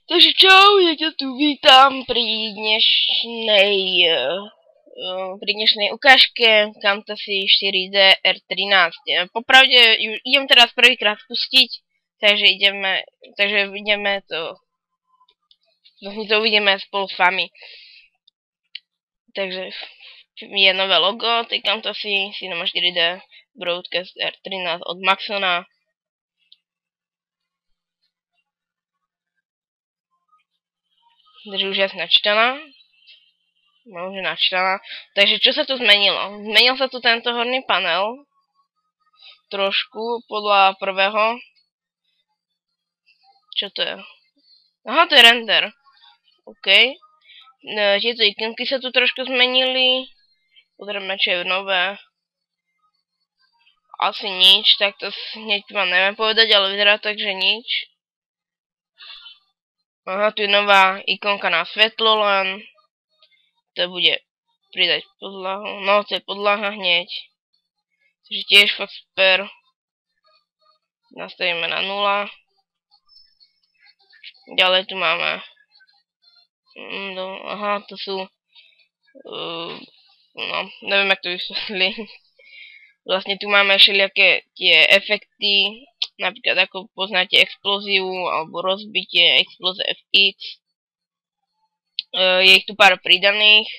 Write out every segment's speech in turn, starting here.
Takže čau, ja ťa tu vítam pri dnešnej ukážke Camtasia 4D R13. Popravde idem teraz prvýkrát spustiť, takže ideme to uvidíme spolu s vami. Takže je nové logo tej Camtasia Cinema 4D Broadcast R13 od Maxona. Takže už je načítaná. No, už je načítaná. Takže čo sa tu zmenilo? Zmenil sa tu tento horný panel. Trošku podľa prvého. Čo to je? Aha, to je render. OK. Tieto ikonky sa tu trošku zmenili. Pozrieme, čo je nové. Asi nič, tak to hneď vám neviem povedať, ale vyzerá tak, že nič. Aha, tu je nová ikonka na svetlo len. To bude pridať podlahu. No, to je podlaha hneď. Takže tiež fakt super. Nastavíme na 0. Ďalej tu máme. Aha, to sú. No, neviem, jak to vysvetliť. Vlastne tu máme všelijaké tie efekty. Napríklad ako poznáte explóziu alebo rozbitie, explóze FX. Je ich tu pár pridaných.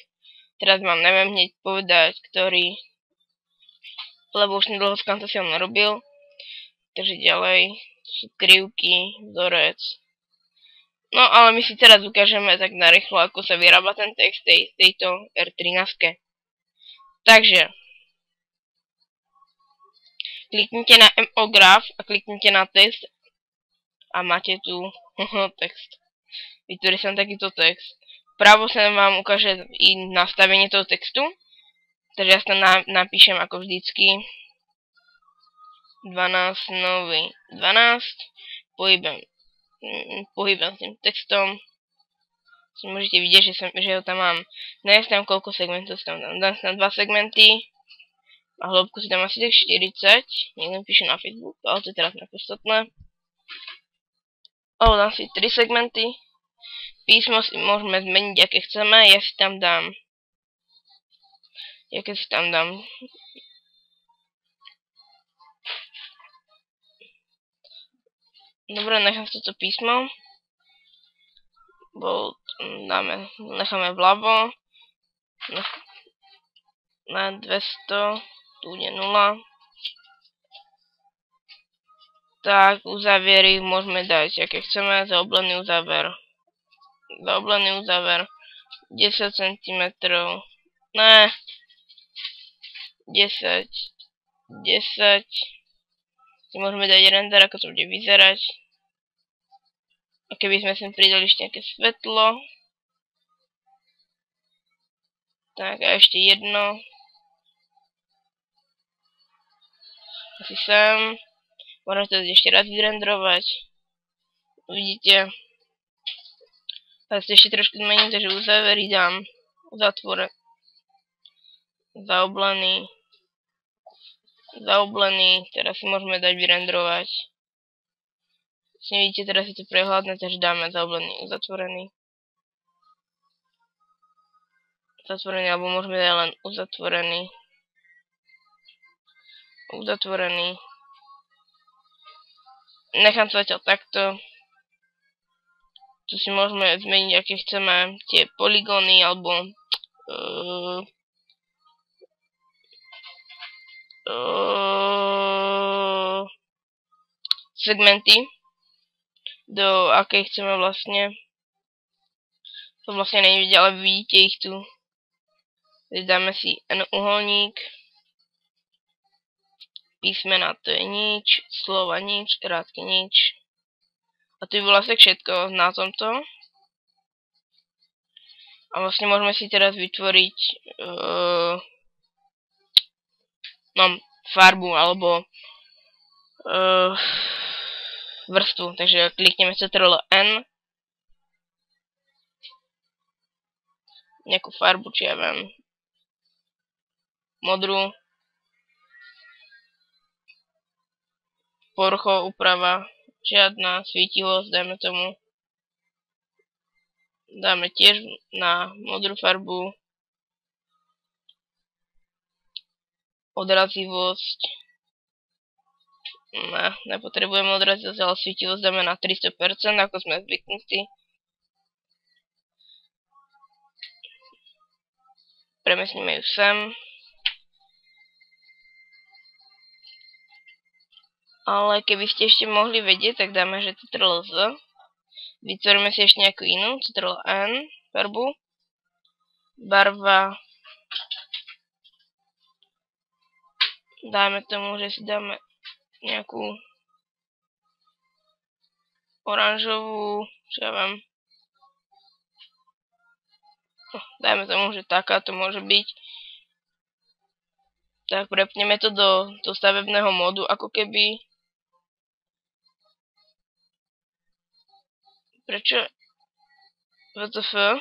Teraz vám neviem hneď povedať, ktorý, lebo už nedlho s Camtasiou nerobil. Takže ďalej sú krivky, vzorec. No ale my si teraz ukážeme tak narýchlo, ako sa vyrába ten text tejto R13. Takže kliknite na MO-Graph a kliknite na text a máte tu text. Vytvorí sa takýto text. Vpravo sa vám ukáže i nastavenie toho textu. Takže ja tam napíšem ako vždycky 12 nový 12. Pohybem s tým textom. Môžete vidieť, že ho tam mám. Neviem tam koľko segmentov tam dám. Dám tam 2 segmenty. A hĺbku si dám asi tak 40. Niekto píše na Facebook, ale to je teraz nepodstatné. Dám si 3 segmenty. Písmo si môžeme zmeniť, aké chceme. Ja si tam dám. Dobre, nechám si toto písmo. Necháme vľavo. Na 200. Tu je 0. Tak, uzaviery môžeme dať, aké chceme. Zaoblený uzáver. 10 cm. Ne. 10. Si môžeme dať render, ako to bude vyzerať. A keby sme sem pridali ešte nejaké svetlo. Tak a ešte jedno. Asi sem. Môžem to ešte raz vyrendrovať. Uvidíte. Teraz to ešte trošku zmením, takže uzávery dám. Zatvore. Zaoblený. Teraz si môžeme dať vyrendrovať. Vidíte, teraz je to prehľadné, takže dáme zaoblený, uzatvorený. Alebo môžeme dať len uzatvorený. Nechám to zatiaľ takto. Tu si môžeme zmeniť, aké chceme tie polygóny alebo segmenty, do akej chceme vlastne. To vlastne nevidíte, ale vidíte ich tu. Dáme si N uholník. Písmena to je nič, slova nič, krátky nič. A to by bolo asi všetko na tomto. A vlastne môžeme si teraz vytvoriť farbu alebo vrstvu. Takže klikneme Ctrl-N. Nejakú farbu, či ja viem. Modrú. Povrchová úprava. Žiadna. Svítivosť, dajme tomu dáme tiež na modrú farbu odrazivosť. Nepotrebujeme odrazivosť, ale svietivosť dáme na 300%, ako sme zvyknutí. Premiesnime ju sem. Ale keby ste ešte mohli vedieť, tak dáme, že Ctrl-Z. Vytvoríme si ešte nejakú inú, Ctrl-N farbu. Barva. Dáme tomu, že si dáme nejakú oranžovú, čo ja viem. Dajme tomu, že taká to môže byť. Tak prepneme to do stavebného módu, ako keby. Prečo? WTF?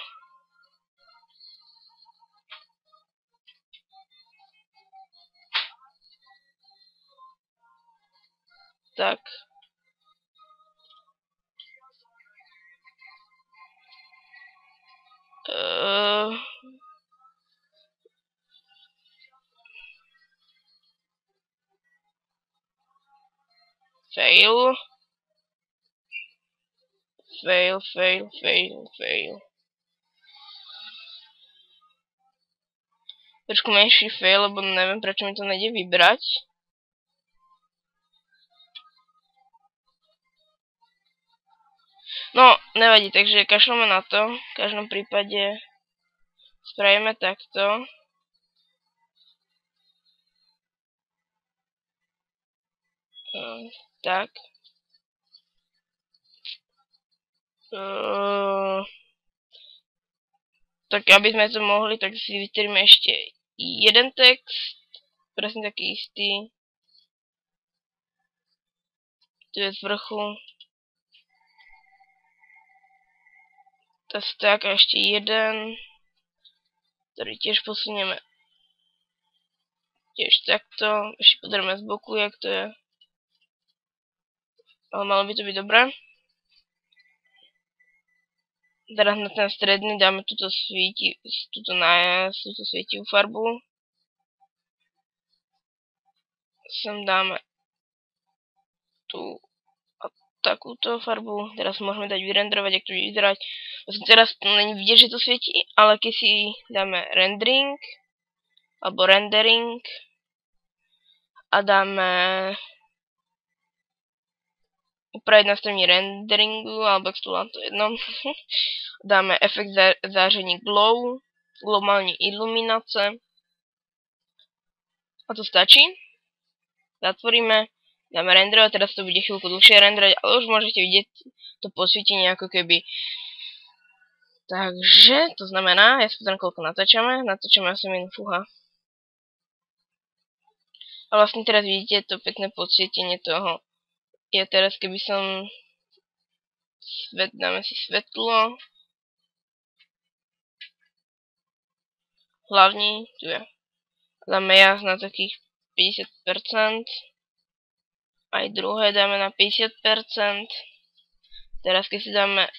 Tak. Fail. Trošku menší fail, lebo neviem, prečo mi to nejde vybrať. No, nevadí, takže kašleme na to. V každom prípade spravíme takto. Tak. Tak aby sme to mohli, tak si vytvoríme ešte jeden text. Presne taký istý. Tu je z vrchu. Tak a ešte jeden, ktorý tiež posunieme tiež takto. Ešte podrieme z boku, jak to je. Ale malo by to byť dobré. Teraz na ten stredný dáme túto svietivú farbu. Sem dáme tú a takúto farbu. Teraz môžeme dať vyrendrovať, jak to bude vyzerať. Teraz to není vidieť, že to svieti, ale keď si dáme rendering alebo rendering a dáme upraviť nastavenie renderingu alebo extrulant, to jedno. Dáme efekt záření glow, globálne iluminace. A to stačí. Zatvoríme, dáme renderovať, teraz to bude chvíľku dlhšie renderovať, ale už môžete vidieť to posvietenie ako keby. Takže, to znamená, ja si pozriem, koľko natáčame asi minút, fúha. A vlastne teraz vidíte to pekné podsvietenie toho. Ja teraz, keby som dáme si svetlo. Hlavní, tu je. Dáme jas na takých 50%. Aj druhé dáme na 50%. Teraz keď si dáme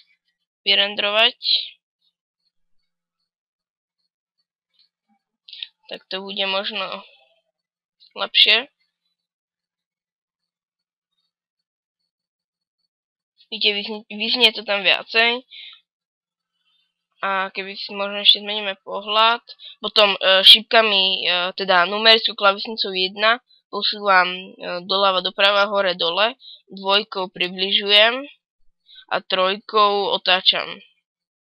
vyrendrovať, tak to bude možno lepšie. Vidíte, vyznie to tam viacej. A keby si možno ešte zmeníme pohľad, potom šípkami, teda numerickou klávesnicou 1 posúvam doľava doprava, hore dole, 2 približujem a 3 otáčam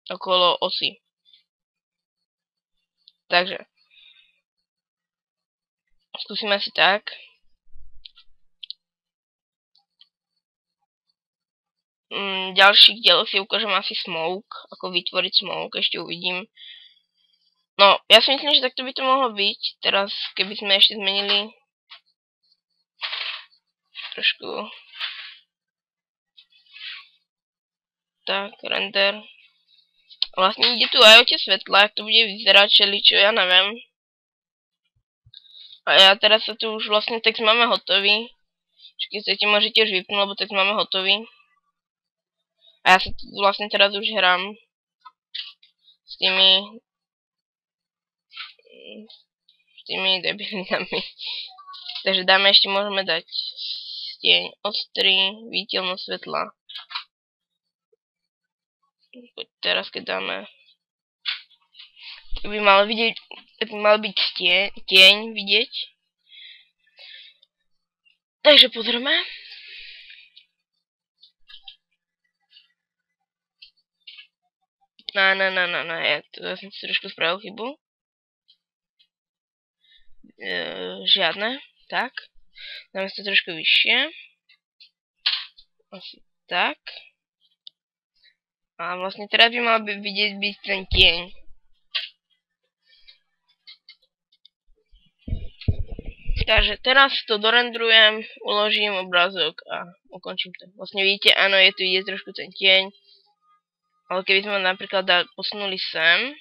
okolo osy. Takže skúsime si tak. Ďalších dielok si ukážem asi smoke, ako vytvoriť smoke, ešte uvidím. No, ja si myslím, že takto by to mohlo byť. Teraz, keby sme ešte zmenili trošku tak, render. Vlastne ide tu aj o tie svetlá, ak to bude vyzerať, čo ja neviem. A ja teraz sa tu už vlastne text máme hotový. Keď chcete, môžete už vypnúť, lebo text máme hotový. A ja sa tu vlastne teraz už hrám. tými s tými debilinami. Takže dáme ešte, môžeme dať stieň ostrý, viditeľnosť svetla. Teraz keď dáme, by mal byť tieň vidieť. Takže pozrieme. Ja som si trošku spravil chybu. Žiadne. Tak. Dáme si to trošku vyššie. Asi tak. A vlastne teraz by mal vidieť byť ten tieň. Takže teraz to dorendrujem, uložím obrázok a ukončím to. Vlastne vidíte, áno, je tu vidieť trošku ten tieň. Ale keby sme napríklad posunuli sem.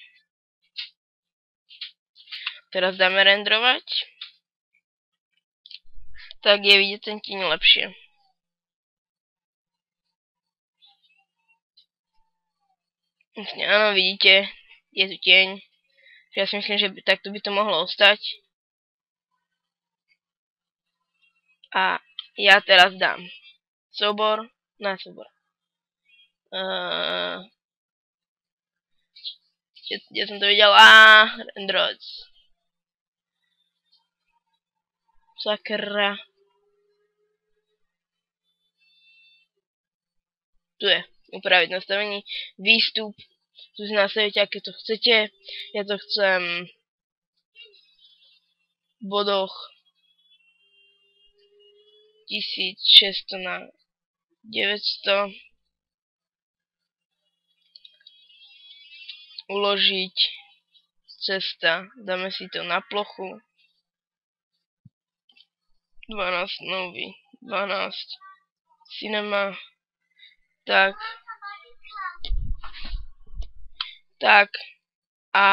Teraz dáme rendrovať. Tak je vidieť ten tieň lepšie. Vlastne áno, vidíte, je tu tieň. Ja si myslím, že takto by to mohlo ostať. A ja teraz dám súbor na súbor. Kde som to videl? Rendrovať. Sakra. Tu je upraviť nastavení, výstup, tu si nastavíte, aké to chcete. Ja to chcem v bodoch 1600 na 900 uložiť cesta, dáme si to na plochu 12 nový, 12 cinema. Tak a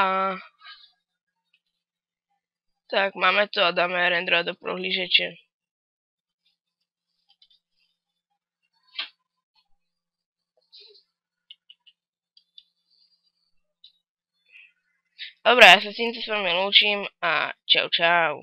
tak máme to a dáme renderovať do prohlížeče. Dobre, ja sa s týmto s vami lúčim a čau čau.